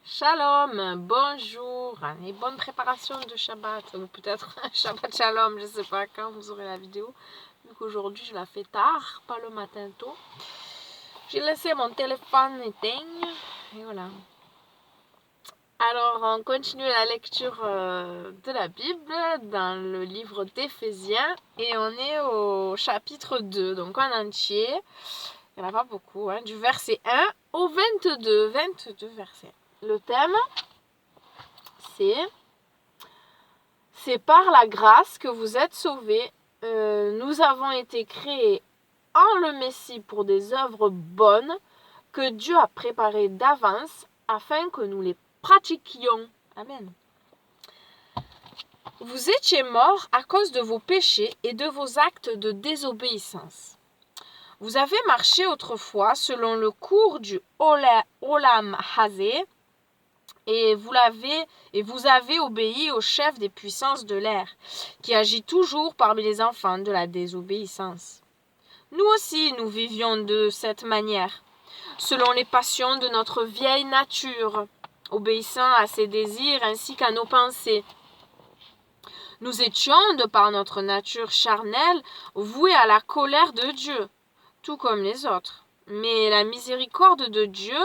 Shalom, bonjour et bonne préparation de Shabbat, ou peut-être Shabbat Shalom, je ne sais pas quand vous aurez la vidéo. Donc aujourd'hui je la fais tard, pas le matin tôt. J'ai laissé mon téléphone éteint et voilà. Alors on continue la lecture de la Bible dans le livre d'Éphésiens et on est au chapitre 2, donc en entier. Il n'y en a pas beaucoup, du verset 1 au 22 versets. Le thème, c'est par la grâce que vous êtes sauvés. Nous avons été créés en le Messie pour des œuvres bonnes que Dieu a préparées d'avance afin que nous les pratiquions. Amen. Vous étiez morts à cause de vos péchés et de vos actes de désobéissance. Vous avez marché autrefois selon le cours du Olam Hazé, et vous avez obéi au chef des puissances de l'air, qui agit toujours parmi les enfants de la désobéissance. Nous aussi, nous vivions de cette manière, selon les passions de notre vieille nature, obéissant à ses désirs ainsi qu'à nos pensées. Nous étions, de par notre nature charnelle, voués à la colère de Dieu, tout comme les autres. Mais la miséricorde de Dieu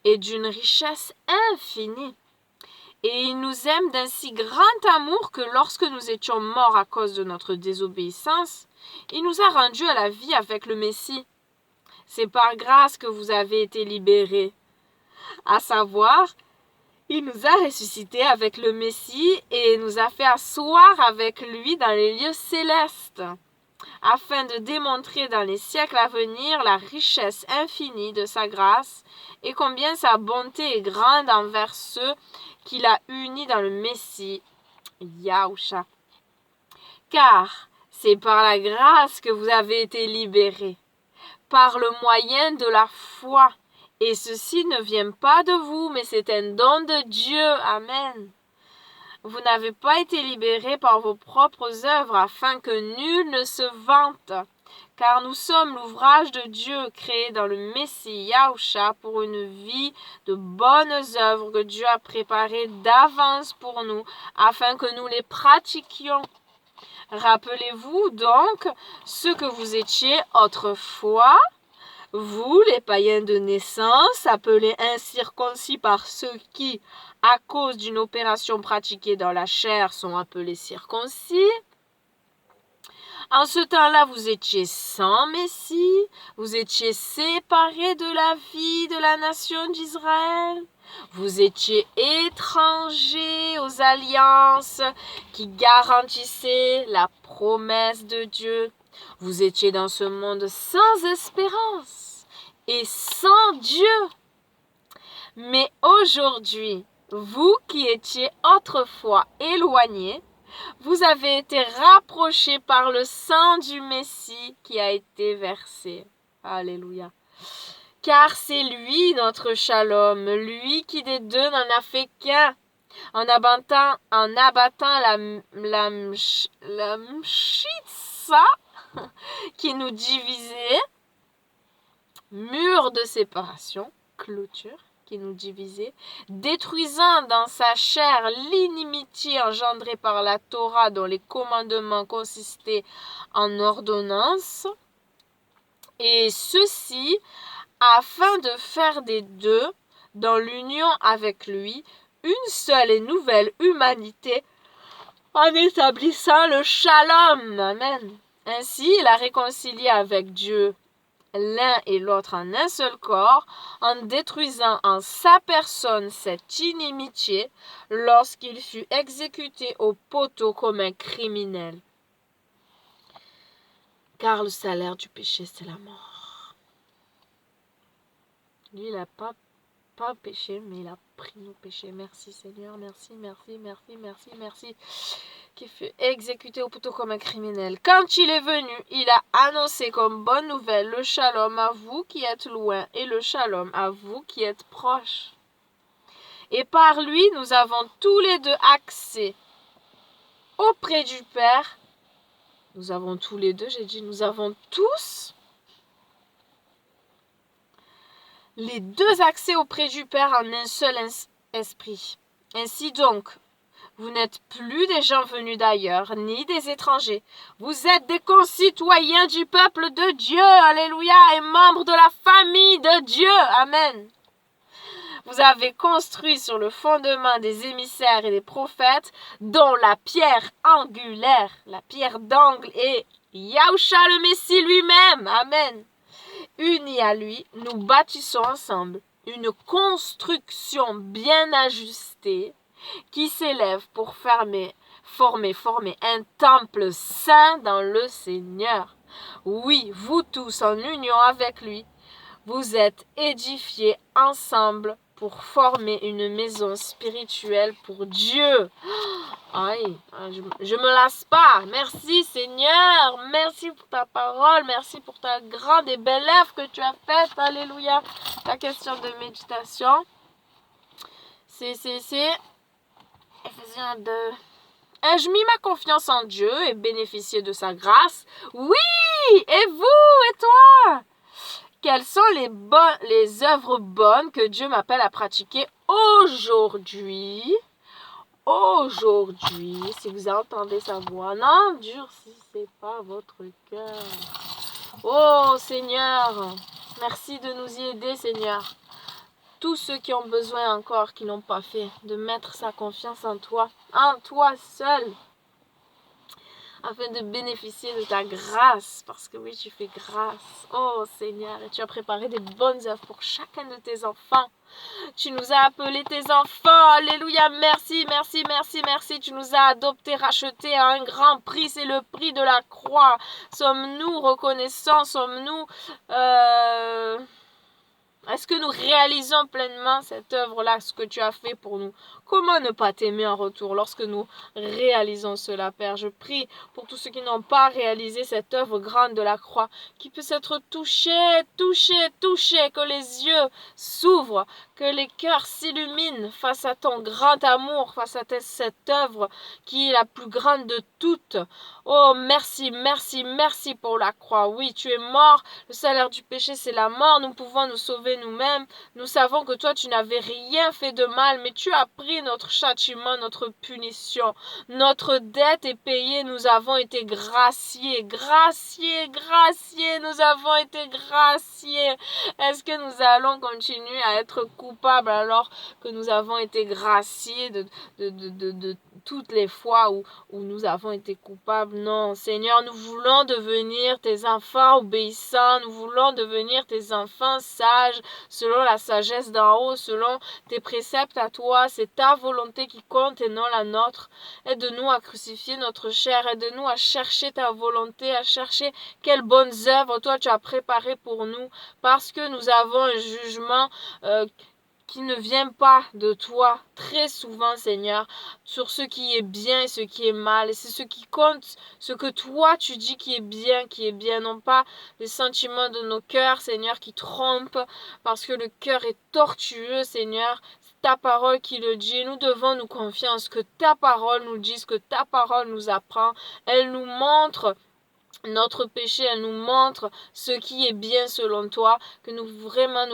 est d'une richesse infinie. Et il nous aime d'un si grand amour que lorsque nous étions morts à cause de notre désobéissance, il nous a rendus à la vie avec le Messie. C'est par grâce que vous avez été libérés. À savoir, il nous a ressuscités avec le Messie et nous a fait asseoir avec lui dans les lieux célestes, afin de démontrer dans les siècles à venir la richesse infinie de sa grâce et combien sa bonté est grande envers ceux qu'il a unis dans le Messie, Yahusha. Car c'est par la grâce que vous avez été libérés, par le moyen de la foi. Et ceci ne vient pas de vous, mais c'est un don de Dieu. Amen. Vous n'avez pas été libérés par vos propres œuvres, afin que nul ne se vante. Car nous sommes l'ouvrage de Dieu créé dans le Messie Yahusha pour une vie de bonnes œuvres que Dieu a préparées d'avance pour nous, afin que nous les pratiquions. Rappelez-vous donc ce que vous étiez autrefois, vous, les païens de naissance, appelés incirconcis par ceux qui, à cause d'une opération pratiquée dans la chair, sont appelés circoncis. En ce temps-là, vous étiez sans Messie, vous étiez séparés de la vie de la nation d'Israël, vous étiez étrangers aux alliances qui garantissaient la promesse de Dieu. Vous étiez dans ce monde sans espérance et sans Dieu. Mais aujourd'hui, vous qui étiez autrefois éloignés, vous avez été rapprochés par le sang du Messie qui a été versé. Alléluia. Car c'est lui notre shalom, lui qui des deux n'en a fait qu'un, en abattant la mshitsa qui nous divisait, mur de séparation, clôture, qui nous divisait, détruisant dans sa chair l'inimitié engendrée par la Torah dont les commandements consistaient en ordonnances, et ceci afin de faire des deux, dans l'union avec lui, une seule et nouvelle humanité, en établissant le shalom. Amen. Ainsi, il a réconcilié avec Dieu l'un et l'autre en un seul corps, en détruisant en sa personne cette inimitié lorsqu'il fut exécuté au poteau comme un criminel. Car le salaire du péché, c'est la mort. Lui, il n'a pas péché, mais il a pris nos péchés. Merci Seigneur, merci, qui fut exécuté au poteau comme un criminel. Quand il est venu, il a annoncé comme bonne nouvelle le shalom à vous qui êtes loin et le shalom à vous qui êtes proches. Et par lui, nous avons tous les deux accès auprès du Père. Nous avons tous les deux, nous avons tous les deux accès auprès du Père en un seul Saint-Esprit. Ainsi donc, vous n'êtes plus des gens venus d'ailleurs, ni des étrangers. Vous êtes des concitoyens du peuple de Dieu, alléluia, et membres de la famille de Dieu, amen. Vous avez construit sur le fondement des émissaires et des prophètes, dont la pierre angulaire, la pierre d'angle est Yahushua le Messie lui-même, amen. Unis à lui, nous bâtissons ensemble une construction bien ajustée qui s'élève pour former un temple saint dans le Seigneur. Oui, vous tous en union avec lui, vous êtes édifiés ensemble pour former une maison spirituelle pour Dieu. Aïe, je me lasse pas. Merci Seigneur, merci pour ta parole, merci pour ta grande et belle œuvre que tu as faite. Alléluia. La question de méditation, c'est Éphésiens 2. Ai-je mis ma confiance en Dieu et bénéficié de sa grâce? Oui! Et vous? Et toi? Quelles sont les œuvres bonnes que Dieu m'appelle à pratiquer aujourd'hui? Aujourd'hui, si vous entendez sa voix, n'endurcissez pas votre cœur. Oh Seigneur, merci de nous y aider, Seigneur. Tous ceux qui ont besoin encore, qui n'ont pas fait, de mettre sa confiance en toi seul, afin de bénéficier de ta grâce, parce que oui, tu fais grâce. Oh Seigneur, et tu as préparé des bonnes œuvres pour chacun de tes enfants. Tu nous as appelés tes enfants. Alléluia, merci, merci, merci, merci. Tu nous as adoptés, rachetés à un grand prix. C'est le prix de la croix. Sommes-nous reconnaissants? Sommes-nous... Est-ce que nous réalisons pleinement cette œuvre-là, ce que tu as fait pour nous? Comment ne pas t'aimer en retour lorsque nous réalisons cela, Père? Je prie pour tous ceux qui n'ont pas réalisé cette œuvre grande de la croix, qu'ils puissent être touchés, que les yeux s'ouvrent, que les cœurs s'illuminent face à ton grand amour, face à cette œuvre qui est la plus grande de toutes. Oh, merci, merci, merci pour la croix. Oui, tu es mort. Le salaire du péché, c'est la mort. Nous pouvons nous sauver nous-mêmes. Nous savons que toi, tu n'avais rien fait de mal, mais tu as pris notre châtiment, notre punition. Notre dette est payée. Nous avons été graciés. Nous avons été graciés. Est-ce que nous allons continuer à être coupables alors que nous avons été graciés de toutes les fois où nous avons été coupables? Non, Seigneur, nous voulons devenir tes enfants obéissants, nous voulons devenir tes enfants sages, selon la sagesse d'en haut, selon tes préceptes à toi. C'est ta volonté qui compte et non la nôtre. Aide-nous à crucifier notre chair, aide-nous à chercher ta volonté, à chercher quelles bonnes œuvres toi tu as préparées pour nous, parce que nous avons un jugement qui ne vient pas de toi très souvent, Seigneur, sur ce qui est bien et ce qui est mal. Et c'est ce qui compte, ce que toi tu dis qui est bien, non pas les sentiments de nos cœurs, Seigneur, qui trompent, parce que le cœur est tortueux, Seigneur. C'est ta parole qui le dit. Nous devons nous confier en ce que ta parole nous dit, ce que ta parole nous apprend. Elle nous montre notre péché, elle nous montre ce qui est bien selon toi, que nous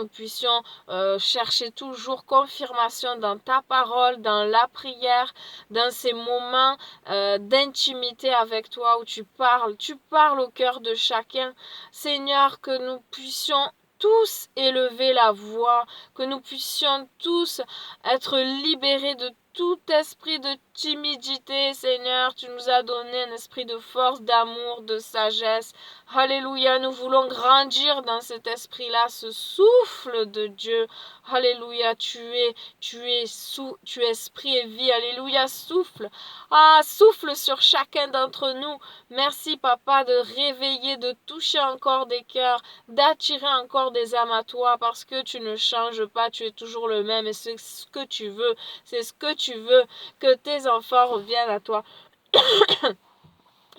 puissions chercher toujours confirmation dans ta parole, dans la prière, dans ces moments d'intimité avec toi où tu parles au cœur de chacun. Seigneur, que nous puissions tous élever la voix, que nous puissions tous être libérés de tout esprit de timidité, Seigneur. Tu nous as donné un esprit de force, d'amour, de sagesse. Alléluia, nous voulons grandir dans cet esprit-là, ce souffle de Dieu. Alléluia, tu es esprit et vie. Alléluia, souffle. Souffle sur chacun d'entre nous. Merci, Papa, de réveiller, de toucher encore des cœurs, d'attirer encore des âmes à toi, parce que tu ne changes pas, tu es toujours le même, et c'est ce que tu veux. C'est ce que tu veux, que tes enfants reviennent à toi.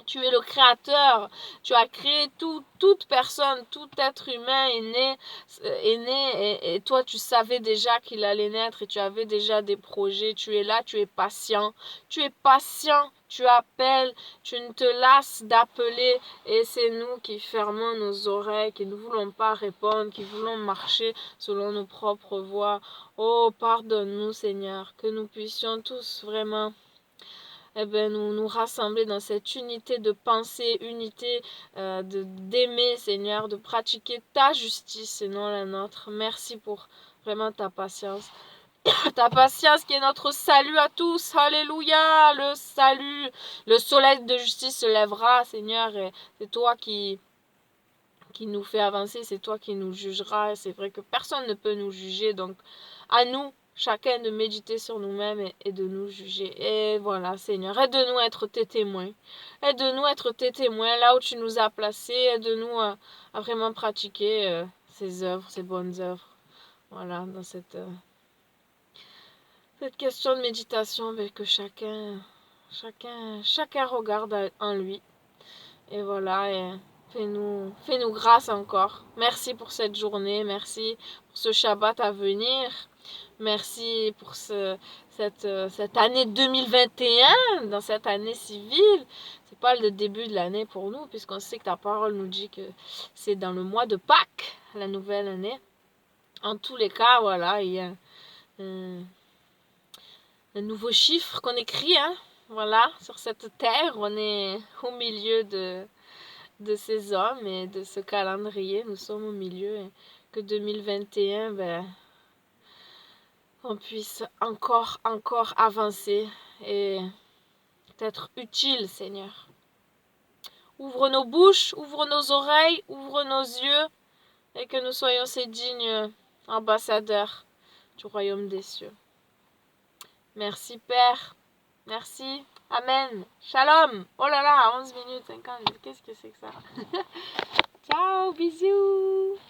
Tu es le créateur. Tu as créé toute personne, tout être humain et toi tu savais déjà qu'il allait naître et tu avais déjà des projets. Tu es là, tu es patient. Tu es patient, tu appelles, tu ne te lasses d'appeler et c'est nous qui fermons nos oreilles, qui ne voulons pas répondre, qui voulons marcher selon nos propres voies. Oh, pardonne-nous Seigneur, que nous puissions tous vraiment nous rassembler dans cette unité de pensée, unité d'aimer, Seigneur, de pratiquer ta justice et non la nôtre. Merci pour vraiment ta patience. Ta patience qui est notre salut à tous. Alléluia, le salut. Le soleil de justice se lèvera, Seigneur, et c'est toi qui nous fait avancer, c'est toi qui nous jugeras. C'est vrai que personne ne peut nous juger, donc à nous, chacun de méditer sur nous-mêmes et de nous juger. Et voilà, Seigneur, aide-nous à être tes témoins. Aide-nous à être tes témoins là où tu nous as placés. Aide-nous à vraiment pratiquer ces œuvres, ces bonnes œuvres. Voilà, dans cette question de méditation, que chacun regarde en lui. Et voilà, et fais-nous grâce encore. Merci pour cette journée, merci pour ce Shabbat à venir. Merci pour cette année 2021, dans cette année civile. C'est pas le début de l'année pour nous, puisqu'on sait que ta parole nous dit que c'est dans le mois de Pâques, la nouvelle année. En tous les cas, voilà, il y a un nouveau chiffre qu'on écrit, hein. Voilà, sur cette terre, on est au milieu de ces hommes et de ce calendrier. Nous sommes au milieu. Et que 2021, on puisse encore avancer et être utile, Seigneur. Ouvre nos bouches, ouvre nos oreilles, ouvre nos yeux et que nous soyons ces dignes ambassadeurs du royaume des cieux. Merci, Père. Merci. Amen. Shalom. Oh là là, 11 minutes 50. Qu'est-ce que c'est que ça? Ciao, bisous.